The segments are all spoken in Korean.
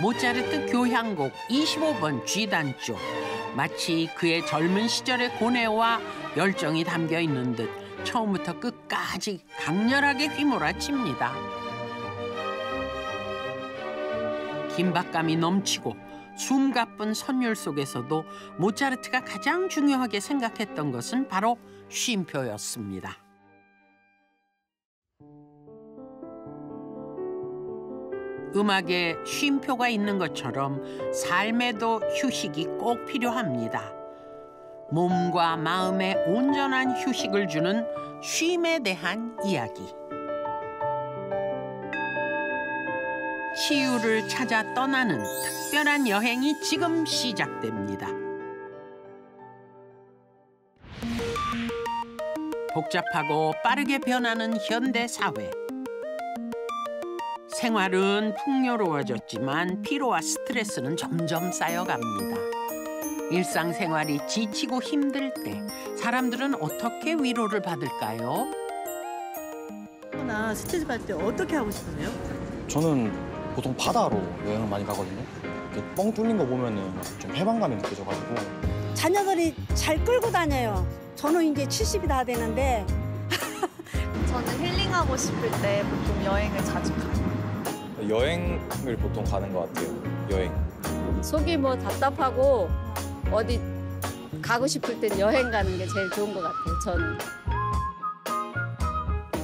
모차르트 교향곡 25번 G단조. 마치 그의 젊은 시절의 고뇌와 열정이 담겨 있는 듯 처음부터 끝까지 강렬하게 휘몰아칩니다. 긴박감이 넘치고 숨가쁜 선율 속에서도 모차르트가 가장 중요하게 생각했던 것은 바로 쉼표였습니다. 음악에 쉼표가 있는 것처럼 삶에도 휴식이 꼭 필요합니다. 몸과 마음에 온전한 휴식을 주는 쉼에 대한 이야기. 치유를 찾아 떠나는 특별한 여행이 지금 시작됩니다. 복잡하고 빠르게 변하는 현대 사회. 생활은 풍요로워졌지만 피로와 스트레스는 점점 쌓여갑니다. 일상생활이 지치고 힘들 때 사람들은 어떻게 위로를 받을까요? 스트레스 받을 때 어떻게 하고 싶으세요? 저는 보통 바다로 여행을 많이 가거든요. 이렇게 뻥 뚫린 거 보면은 좀 해방감이 느껴져가지고. 자녀들이 잘 끌고 다녀요. 저는 이제 70이 다 되는데. 저는 힐링하고 싶을 때 보통 여행을 자주 가요. 여행을 보통 가는 것 같아요. 여행. 속이 뭐 답답하고 어디 가고 싶을 땐 여행 가는 게 제일 좋은 것 같아요. 저는.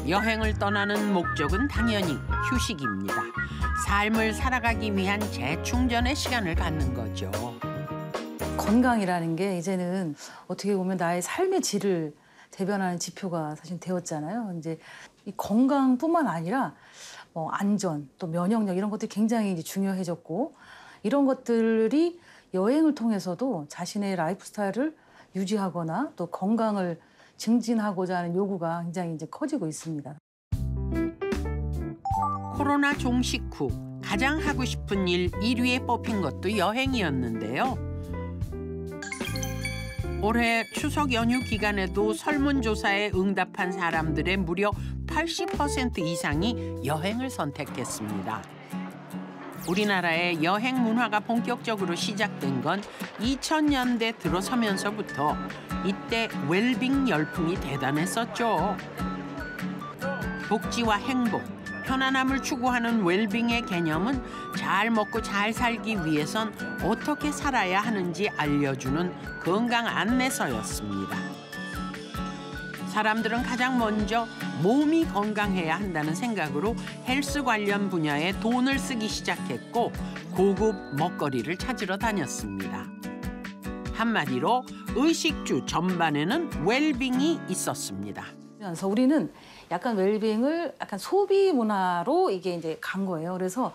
여행을 떠나는 목적은 당연히 휴식입니다. 삶을 살아가기 위한 재충전의 시간을 갖는 거죠. 건강이라는 게 이제는 어떻게 보면 나의 삶의 질을 대변하는 지표가 사실 되었잖아요. 이제 이 건강뿐만 아니라 뭐 안전, 또 면역력 이런 것들이 굉장히 이제 중요해졌고, 이런 것들이 여행을 통해서도 자신의 라이프 스타일을 유지하거나 또 건강을 증진하고자 하는 요구가 굉장히 이제 커지고 있습니다. 코로나 종식 후 가장 하고 싶은 일 1위에 뽑힌 것도 여행이었는데요. 올해 추석 연휴 기간에도 설문조사에 응답한 사람들의 무려 80% 이상이 여행을 선택했습니다. 우리나라의 여행 문화가 본격적으로 시작된 건 2000년대 들어서면서부터 이때 웰빙 열풍이 대단했었죠. 복지와 행복, 편안함을 추구하는 웰빙의 개념은 잘 먹고 잘 살기 위해선 어떻게 살아야 하는지 알려주는 건강 안내서였습니다. 사람들은 가장 먼저 몸이 건강해야 한다는 생각으로 헬스 관련 분야에 돈을 쓰기 시작했고 고급 먹거리를 찾으러 다녔습니다. 한마디로 의식주 전반에는 웰빙이 있었습니다. 그래서 우리는 약간 웰빙을 약간 소비 문화로 이게 이제 간 거예요. 그래서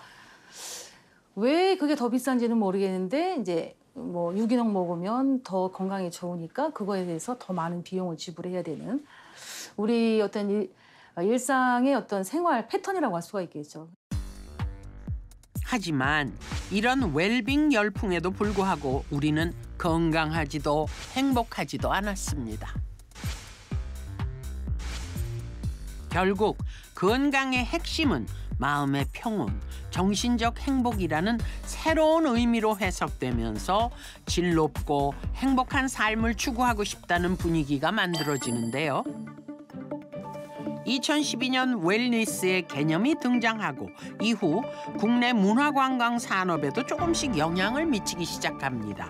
왜 그게 더 비싼지는 모르겠는데 이제 뭐 유기농 먹으면 더 건강에 좋으니까 그거에 대해서 더 많은 비용을 지불해야 되는 우리 어떤 일상의 어떤 생활 패턴이라고 할 수가 있겠죠. 하지만 이런 웰빙 열풍에도 불구하고 우리는 건강하지도 행복하지도 않았습니다. 결국 건강의 핵심은 마음의 평온, 정신적 행복이라는 새로운 의미로 해석되면서 질 높고 행복한 삶을 추구하고 싶다는 분위기가 만들어지는데요. 2012년 웰니스의 개념이 등장하고 이후 국내 문화관광 산업에도 조금씩 영향을 미치기 시작합니다.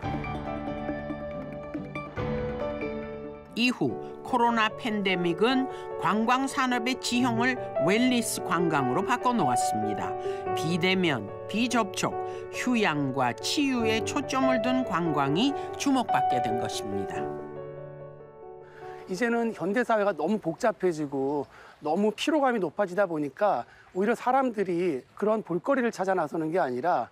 이후 코로나 팬데믹은 관광 산업의 지형을 웰니스 관광으로 바꿔놓았습니다. 비대면, 비접촉, 휴양과 치유에 초점을 둔 관광이 주목받게 된 것입니다. 이제는 현대사회가 너무 복잡해지고 너무 피로감이 높아지다 보니까 오히려 사람들이 그런 볼거리를 찾아 나서는 게 아니라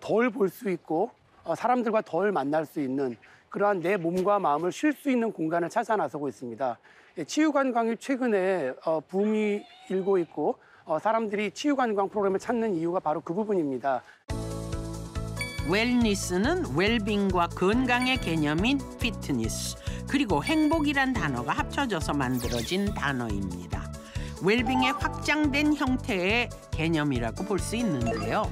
덜 볼 수 있고 사람들과 덜 만날 수 있는 그러한 내 몸과 마음을 쉴 수 있는 공간을 찾아 나서고 있습니다. 치유관광이 최근에 붐이 일고 있고 사람들이 치유관광 프로그램을 찾는 이유가 바로 그 부분입니다. 웰니스는 웰빙과 건강의 개념인 피트니스, 그리고 행복이란 단어가 합쳐져서 만들어진 단어입니다. 웰빙의 확장된 형태의 개념이라고 볼 수 있는데요.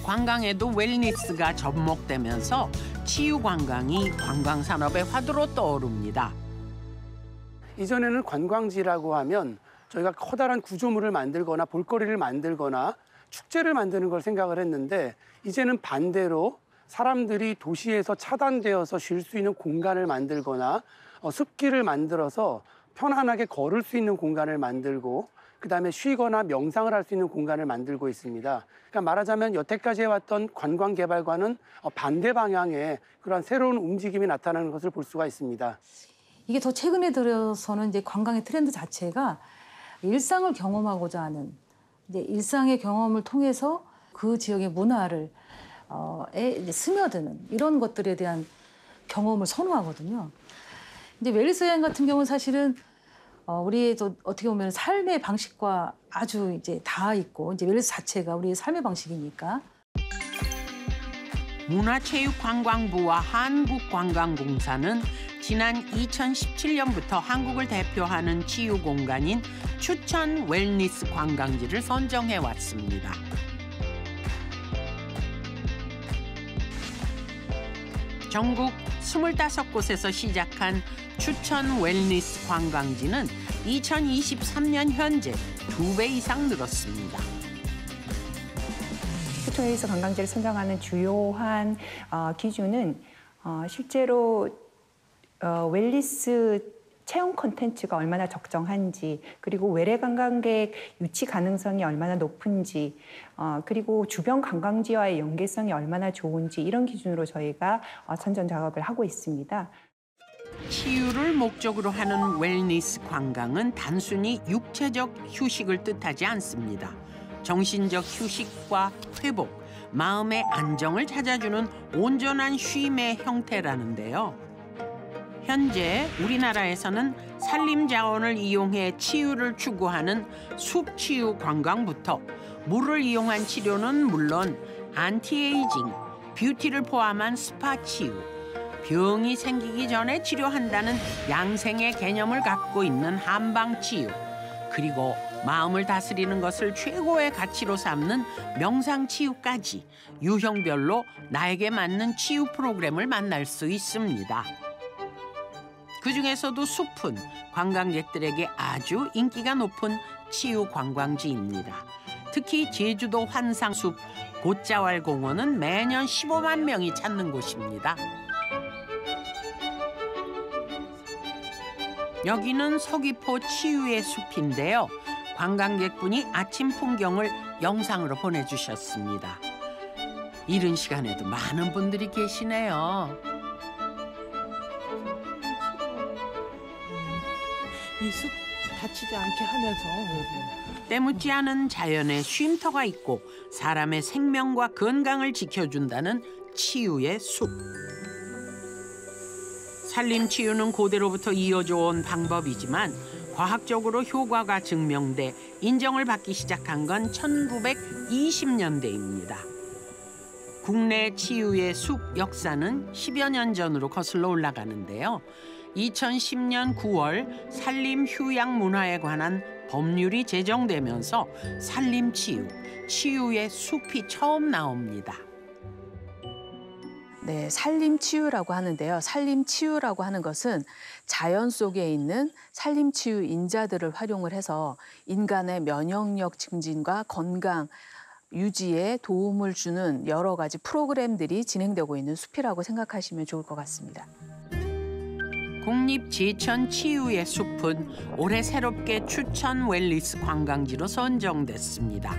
관광에도 웰니스가 접목되면서 치유 관광이 관광 산업의 화두로 떠오릅니다. 이전에는 관광지라고 하면 저희가 커다란 구조물을 만들거나 볼거리를 만들거나 축제를 만드는 걸 생각을 했는데 이제는 반대로 사람들이 도시에서 차단되어서 쉴 수 있는 공간을 만들거나 숲길을 만들어서 편안하게 걸을 수 있는 공간을 만들고 그다음에 쉬거나 명상을 할 수 있는 공간을 만들고 있습니다. 그러니까 말하자면 여태까지 해왔던 관광 개발과는 반대 방향의 그런 새로운 움직임이 나타나는 것을 볼 수가 있습니다. 이게 더 최근에 들어서는 이제 관광의 트렌드 자체가 일상을 경험하고자 하는 이제 일상의 경험을 통해서 그 지역의 문화를 이제 스며드는 이런 것들에 대한 경험을 선호하거든요. 이제 웰니스 여행 같은 경우는 사실은 우리의 또 어떻게 보면 삶의 방식과 아주 이제 닿아 있고 이제 웰니스 자체가 우리의 삶의 방식이니까. 문화체육관광부와 한국관광공사는 지난 2017년부터 한국을 대표하는 치유 공간인 추천 웰니스 관광지를 선정해 왔습니다. 전국 25곳에서 시작한 추천 웰니스 관광지는 2023년 현재 2배 이상 늘었습니다. 추천 웰니스 관광지를 선정하는 주요한 기준은 실제로 웰니스 체험 콘텐츠가 얼마나 적정한지, 그리고 외래 관광객 유치 가능성이 얼마나 높은지, 그리고 주변 관광지와의 연계성이 얼마나 좋은지 이런 기준으로 저희가 선정 작업을 하고 있습니다. 치유를 목적으로 하는 웰니스 관광은 단순히 육체적 휴식을 뜻하지 않습니다. 정신적 휴식과 회복, 마음의 안정을 찾아주는 온전한 쉼의 형태라는데요. 현재 우리나라에서는 산림 자원을 이용해 치유를 추구하는 숲치유 관광부터 물을 이용한 치료는 물론 안티에이징, 뷰티를 포함한 스파 치유, 병이 생기기 전에 치료한다는 양생의 개념을 갖고 있는 한방 치유, 그리고 마음을 다스리는 것을 최고의 가치로 삼는 명상 치유까지 유형별로 나에게 맞는 치유 프로그램을 만날 수 있습니다. 그중에서도 숲은 관광객들에게 아주 인기가 높은 치유 관광지입니다. 특히 제주도 환상숲 곶자왈공원은 매년 15만 명이 찾는 곳입니다. 여기는 서귀포 치유의 숲인데요. 관광객분이 아침 풍경을 영상으로 보내주셨습니다. 이른 시간에도 많은 분들이 계시네요. 이 숲 다치지 않게 하면서 때묻지 않은 자연의 쉼터가 있고 사람의 생명과 건강을 지켜준다는 치유의 숲. 산림 치유는 고대로부터 이어져 온 방법이지만 과학적으로 효과가 증명돼 인정을 받기 시작한 건 1920년대입니다. 국내 치유의 숲 역사는 10여 년 전으로 거슬러 올라가는데요. 2010년 9월 산림휴양문화에 관한 법률이 제정되면서 산림치유, 치유의 숲이 처음 나옵니다. 네, 산림치유라고 하는데요. 산림치유라고 하는 것은 자연 속에 있는 산림치유 인자들을 활용을 해서 인간의 면역력 증진과 건강 유지에 도움을 주는 여러 가지 프로그램들이 진행되고 있는 숲이라고 생각하시면 좋을 것 같습니다. 국립제천치유의 숲은 올해 새롭게 추천 웰니스 관광지로 선정됐습니다.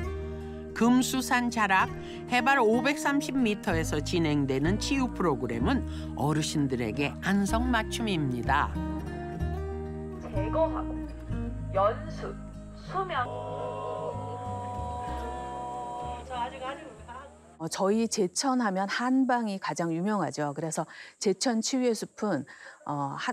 금수산 자락 해발 530m에서 진행되는 치유 프로그램은 어르신들에게 안성맞춤입니다. 제거하고 연수, 수면. 저희 제천하면 한방이 가장 유명하죠. 그래서 제천 치유의 숲은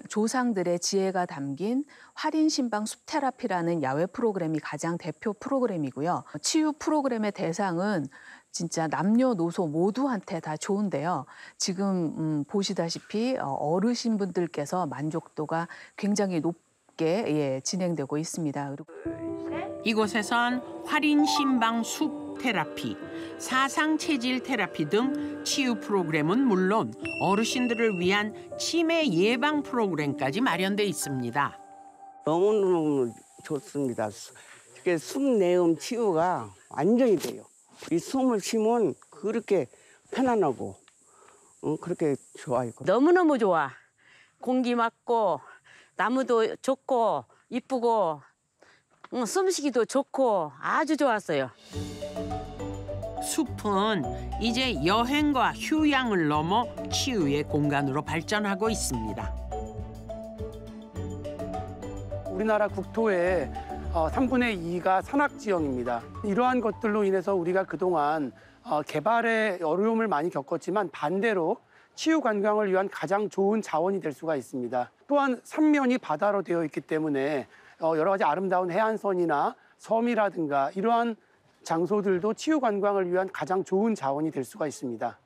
조상들의 지혜가 담긴 활인신방 숲테라피라는 야외 프로그램이 가장 대표 프로그램이고요. 치유 프로그램의 대상은 진짜 남녀노소 모두한테 다 좋은데요. 지금 보시다시피 어르신분들께서 만족도가 굉장히 높게 진행되고 있습니다. 이곳에선 활인신방 숲 테라피, 사상체질 테라피 등 치유 프로그램은 물론 어르신들을 위한 치매 예방 프로그램까지 마련돼 있습니다. 너무너무 좋습니다. 이게 숨내음 치유가 완전히 돼요. 이 숨을 쉬면 그렇게 편안하고 그렇게 좋아요. 너무너무 좋아. 공기 맑고 나무도 좋고 이쁘고 숨쉬기도 좋고 아주 좋았어요. 숲은 이제 여행과 휴양을 넘어 치유의 공간으로 발전하고 있습니다. 우리나라 국토의 3분의 2가 산악지형입니다. 이러한 것들로 인해서 우리가 그동안 개발의 어려움을 많이 겪었지만 반대로 치유 관광을 위한 가장 좋은 자원이 될 수가 있습니다. 또한 삼면이 바다로 되어 있기 때문에 여러 가지 아름다운 해안선이나 섬이라든가 이러한 장소들도 치유 관광을 위한 가장 좋은 자원이 될 수가 있습니다.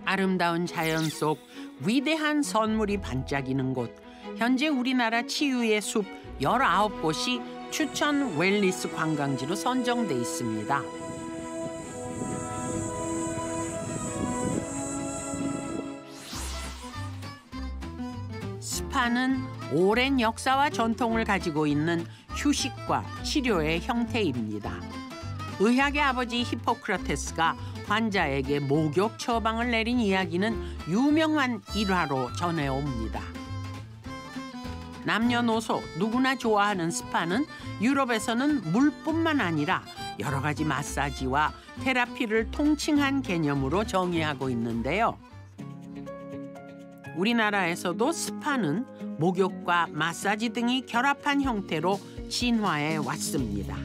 아름다운 자연 속 위대한 선물이 반짝이는 곳. 현재 우리나라 치유의 숲 19곳이 추천 웰니스 관광지로 선정돼 있습니다. 스파는 오랜 역사와 전통을 가지고 있는 휴식과 치료의 형태입니다. 의학의 아버지 히포크라테스가 환자에게 목욕 처방을 내린 이야기는 유명한 일화로 전해옵니다. 남녀노소 누구나 좋아하는 스파는 유럽에서는 물뿐만 아니라 여러 가지 마사지와 테라피를 통칭한 개념으로 정의하고 있는데요. 우리나라에서도 스파는 목욕과 마사지 등이 결합한 형태로 진화해 왔습니다.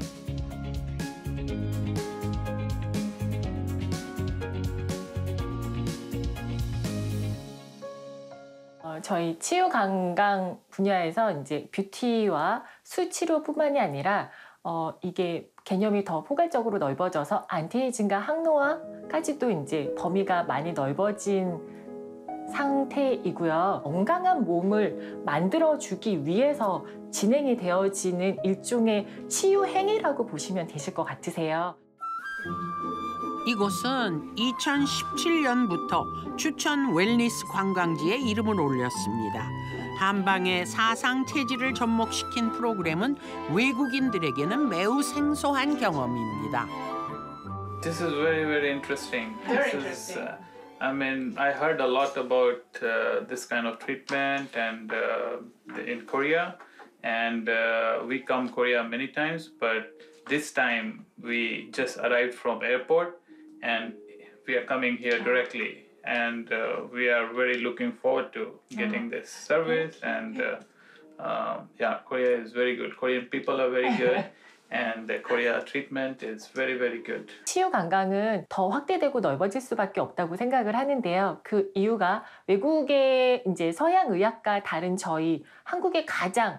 저희 치유 관광 분야에서 이제 뷰티와 수치료뿐만이 아니라 이게 개념이 더 포괄적으로 넓어져서 안티에이징과 항노화까지도 이제 범위가 많이 넓어진 상태이고요. 건강한 몸을 만들어주기 위해서 진행이 되어지는 일종의 치유 행위라고 보시면 되실 것 같으세요. 이곳은 2017년부터 추천 웰니스 관광지에 이름을 올렸습니다. 한방의 사상 체질을 접목시킨 프로그램은 외국인들에게는 매우 생소한 경험입니다. This is very interesting. Very interesting. I mean, I heard a lot about this kind of treatment and in Korea, and we come Korea many times, but this time we just arrived from airport and we are coming here directly, and we are very looking forward to getting this service, and yeah, Korea is very good. Korean people are very good. And the Korea treatment is very good. 치유 관광은 더 확대되고 넓어질 수밖에 없다고 생각을 하는데요. 그 이유가 외국의 이제 서양 의학과 다른 저희 한국의 가장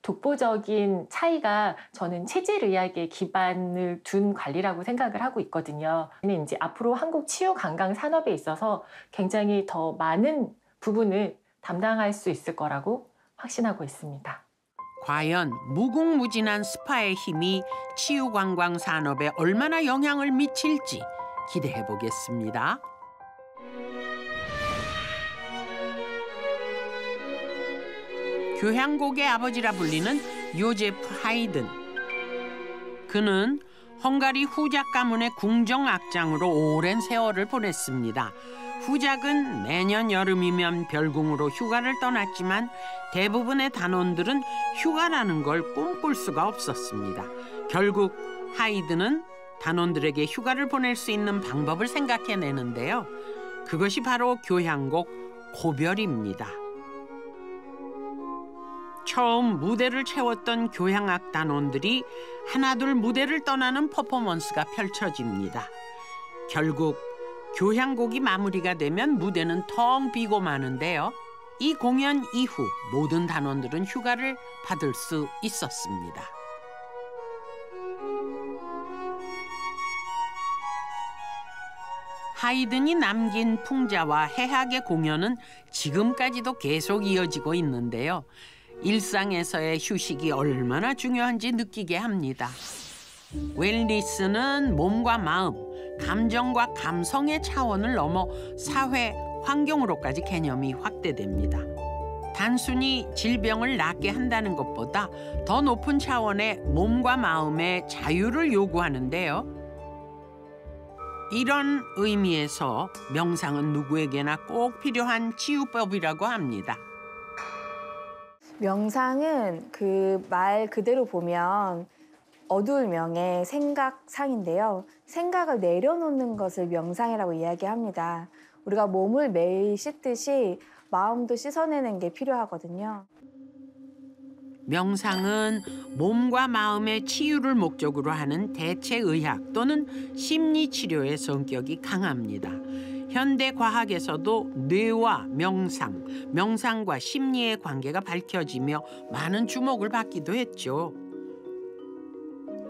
독보적인 차이가 저는 체질 의학에 기반을 둔 관리라고 생각을 하고 있거든요. 이제 앞으로 한국 치유 관광 산업에 있어서 굉장히 더 많은 부분을 담당할 수 있을 거라고 확신하고 있습니다. 과연 무궁무진한 스파의 힘이 치유관광 산업에 얼마나 영향을 미칠지 기대해 보겠습니다. 교향곡의 아버지라 불리는 요제프 하이든. 그는 헝가리 후작 가문의 궁정 악장으로 오랜 세월을 보냈습니다. 후작은 매년 여름이면 별궁으로 휴가를 떠났지만 대부분의 단원들은 휴가라는 걸 꿈꿀 수가 없었습니다. 결국 하이든은 단원들에게 휴가를 보낼 수 있는 방법을 생각해내는데요. 그것이 바로 교향곡 고별입니다. 처음 무대를 채웠던 교향악 단원들이 하나둘 무대를 떠나는 퍼포먼스가 펼쳐집니다. 결국 교향곡이 마무리가 되면 무대는 텅 비고 마는데요. 이 공연 이후 모든 단원들은 휴가를 받을 수 있었습니다. 하이든이 남긴 풍자와 해학의 공연은 지금까지도 계속 이어지고 있는데요. 일상에서의 휴식이 얼마나 중요한지 느끼게 합니다. 웰니스는 몸과 마음, 감정과 감성의 차원을 넘어 사회, 환경으로까지 개념이 확대됩니다. 단순히 질병을 낫게 한다는 것보다 더 높은 차원의 몸과 마음의 자유를 요구하는데요. 이런 의미에서 명상은 누구에게나 꼭 필요한 치유법이라고 합니다. 명상은 그 말 그대로 보면 어두울 명의 생각상인데요. 생각을 내려놓는 것을 명상이라고 이야기합니다. 우리가 몸을 매일 씻듯이 마음도 씻어내는 게 필요하거든요. 명상은 몸과 마음의 치유를 목적으로 하는 대체의학 또는 심리치료의 성격이 강합니다. 현대 과학에서도 뇌와 명상, 명상과 심리의 관계가 밝혀지며 많은 주목을 받기도 했죠.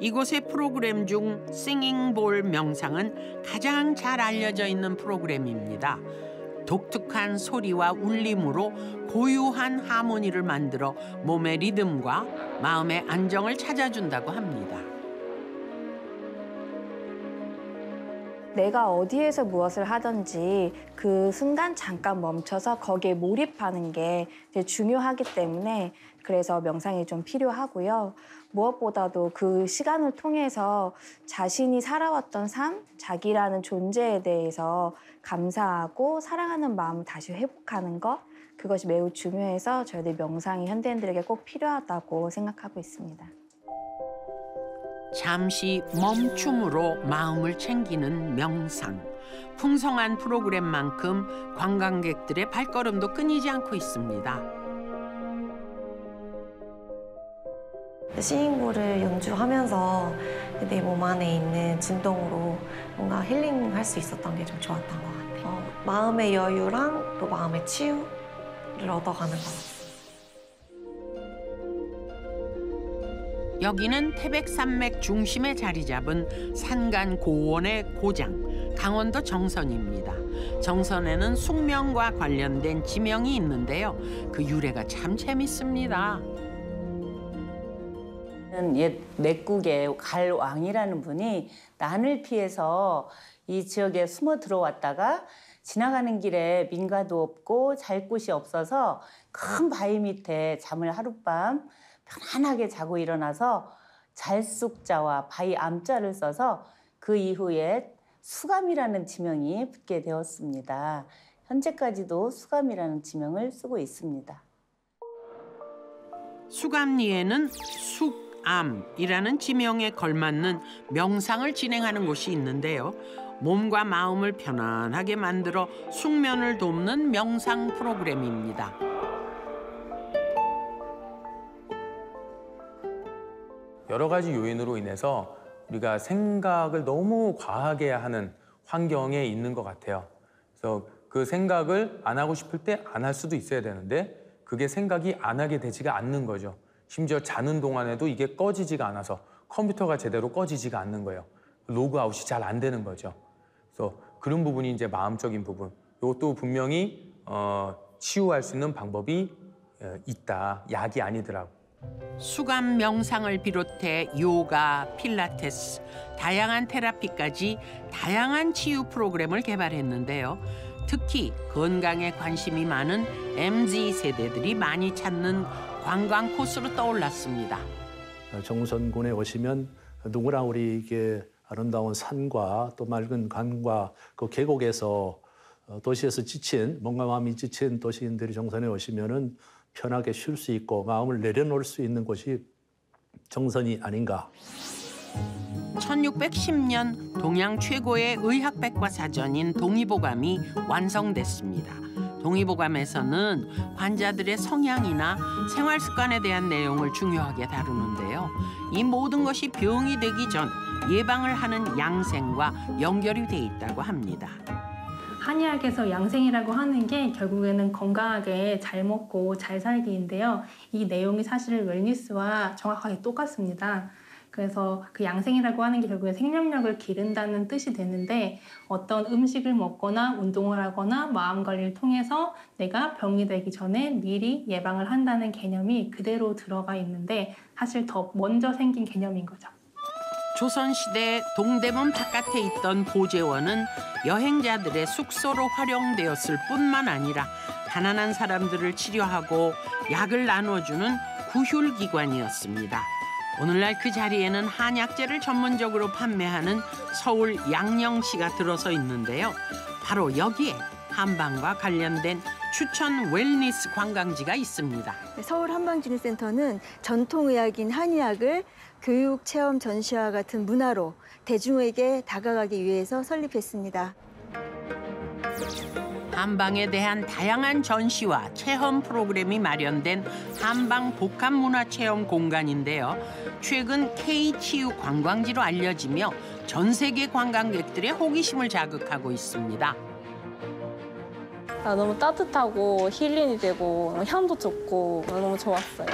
이곳의 프로그램 중 싱잉볼 명상은 가장 잘 알려져 있는 프로그램입니다. 독특한 소리와 울림으로 고유한 하모니를 만들어 몸의 리듬과 마음의 안정을 찾아준다고 합니다. 내가 어디에서 무엇을 하든지 그 순간 잠깐 멈춰서 거기에 몰입하는 게 중요하기 때문에 그래서 명상이 좀 필요하고요. 무엇보다도 그 시간을 통해서 자신이 살아왔던 삶, 자기라는 존재에 대해서 감사하고 사랑하는 마음을 다시 회복하는 것, 그것이 매우 중요해서 저희들 명상이 현대인들에게 꼭 필요하다고 생각하고 있습니다. 잠시 멈춤으로 마음을 챙기는 명상. 풍성한 프로그램만큼 관광객들의 발걸음도 끊이지 않고 있습니다. 싱잉볼을 연주하면서 내 몸 안에 있는 진동으로 뭔가 힐링할 수 있었던 게 좀 좋았던 것 같아요. 마음의 여유랑 또 마음의 치유를 얻어가는 것 같아요. 여기는 태백산맥 중심에 자리 잡은 산간 고원의 고장, 강원도 정선입니다. 정선에는 숙명과 관련된 지명이 있는데요. 그 유래가 참 재밌습니다. 옛 맥국의 갈왕이라는 분이 난을 피해서 이 지역에 숨어 들어왔다가 지나가는 길에 민가도 없고 잘 곳이 없어서 큰 바위 밑에 잠을 하룻밤 편안하게 자고 일어나서 잘숙자와 바위 암자를 써서 그 이후에 수감이라는 지명이 붙게 되었습니다. 현재까지도 수감이라는 지명을 쓰고 있습니다. 수감리에는 숙암이라는 지명에 걸맞는 명상을 진행하는 곳이 있는데요. 몸과 마음을 편안하게 만들어 숙면을 돕는 명상 프로그램입니다. 여러 가지 요인으로 인해서 우리가 생각을 너무 과하게 하는 환경에 있는 것 같아요. 그래서 그 생각을 안 하고 싶을 때 안 할 수도 있어야 되는데 그게 생각이 안 하게 되지가 않는 거죠. 심지어 자는 동안에도 이게 꺼지지가 않아서 컴퓨터가 제대로 꺼지지가 않는 거예요. 로그아웃이 잘 안 되는 거죠. 그래서 그런 부분이 이제 마음적인 부분. 이것도 분명히 치유할 수 있는 방법이 있다. 약이 아니더라고. 수감 명상을 비롯해 요가, 필라테스, 다양한 테라피까지 다양한 치유 프로그램을 개발했는데요. 특히 건강에 관심이 많은 MZ 세대들이 많이 찾는 관광 코스로 떠올랐습니다. 정선군에 오시면 누구나 우리에게 아름다운 산과 또 맑은 강과 그 계곡에서 도시에서 지친, 몸과 마음이 지친 도시인들이 정선에 오시면은 편하게 쉴 수 있고 마음을 내려놓을 수 있는 곳이 정선이 아닌가. 1610년 동양 최고의 의학백과사전인 동의보감이 완성됐습니다. 동의보감에서는 환자들의 성향이나 생활습관에 대한 내용을 중요하게 다루는데요. 이 모든 것이 병이 되기 전 예방을 하는 양생과 연결이 돼 있다고 합니다. 한의학에서 양생이라고 하는 게 결국에는 건강하게 잘 먹고 잘 살기인데요. 이 내용이 사실 웰니스와 정확하게 똑같습니다. 그래서 그 양생이라고 하는 게 결국에 생명력을 기른다는 뜻이 되는데 어떤 음식을 먹거나 운동을 하거나 마음 관리를 통해서 내가 병이 되기 전에 미리 예방을 한다는 개념이 그대로 들어가 있는데 사실 더 먼저 생긴 개념인 거죠. 조선시대 동대문 바깥에 있던 보재원은 여행자들의 숙소로 활용되었을 뿐만 아니라 가난한 사람들을 치료하고 약을 나눠주는 구휼기관이었습니다. 오늘날 그 자리에는 한약재를 전문적으로 판매하는 서울 양령시가 들어서 있는데요. 바로 여기에 한방과 관련된 추천 웰니스 관광지가 있습니다. 서울 한방진흥센터는 전통의학인 한의학을 교육, 체험, 전시와 같은 문화로 대중에게 다가가기 위해서 설립했습니다. 한방에 대한 다양한 전시와 체험 프로그램이 마련된 한방 복합문화체험 공간인데요. 최근 K치유 관광지로 알려지며 전 세계 관광객들의 호기심을 자극하고 있습니다. 너무 따뜻하고 힐링이 되고 향도 좋고 너무 좋았어요.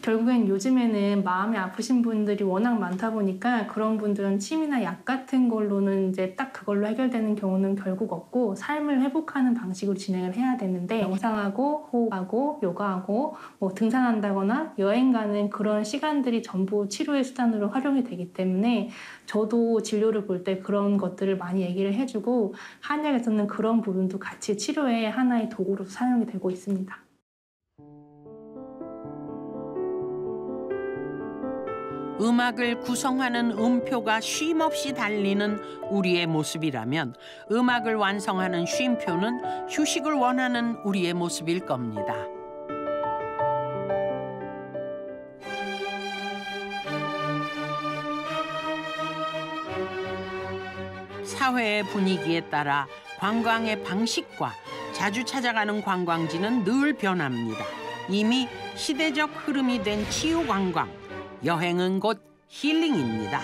결국엔 요즘에는 마음이 아프신 분들이 워낙 많다 보니까 그런 분들은 침이나 약 같은 걸로는 이제 딱 그걸로 해결되는 경우는 결국 없고 삶을 회복하는 방식으로 진행을 해야 되는데 명상하고 호흡하고 요가하고 뭐 등산한다거나 여행 가는 그런 시간들이 전부 치료의 수단으로 활용이 되기 때문에 저도 진료를 볼 때 그런 것들을 많이 얘기를 해주고 한약에서는 그런 부분도 같이 치료의 하나의 도구로 사용이 되고 있습니다. 음악을 구성하는 음표가 쉼없이 달리는 우리의 모습이라면 음악을 완성하는 쉼표는 휴식을 원하는 우리의 모습일 겁니다. 사회의 분위기에 따라 관광의 방식과 자주 찾아가는 관광지는 늘 변합니다. 이미 시대적 흐름이 된 치유관광. 여행은 곧 힐링입니다.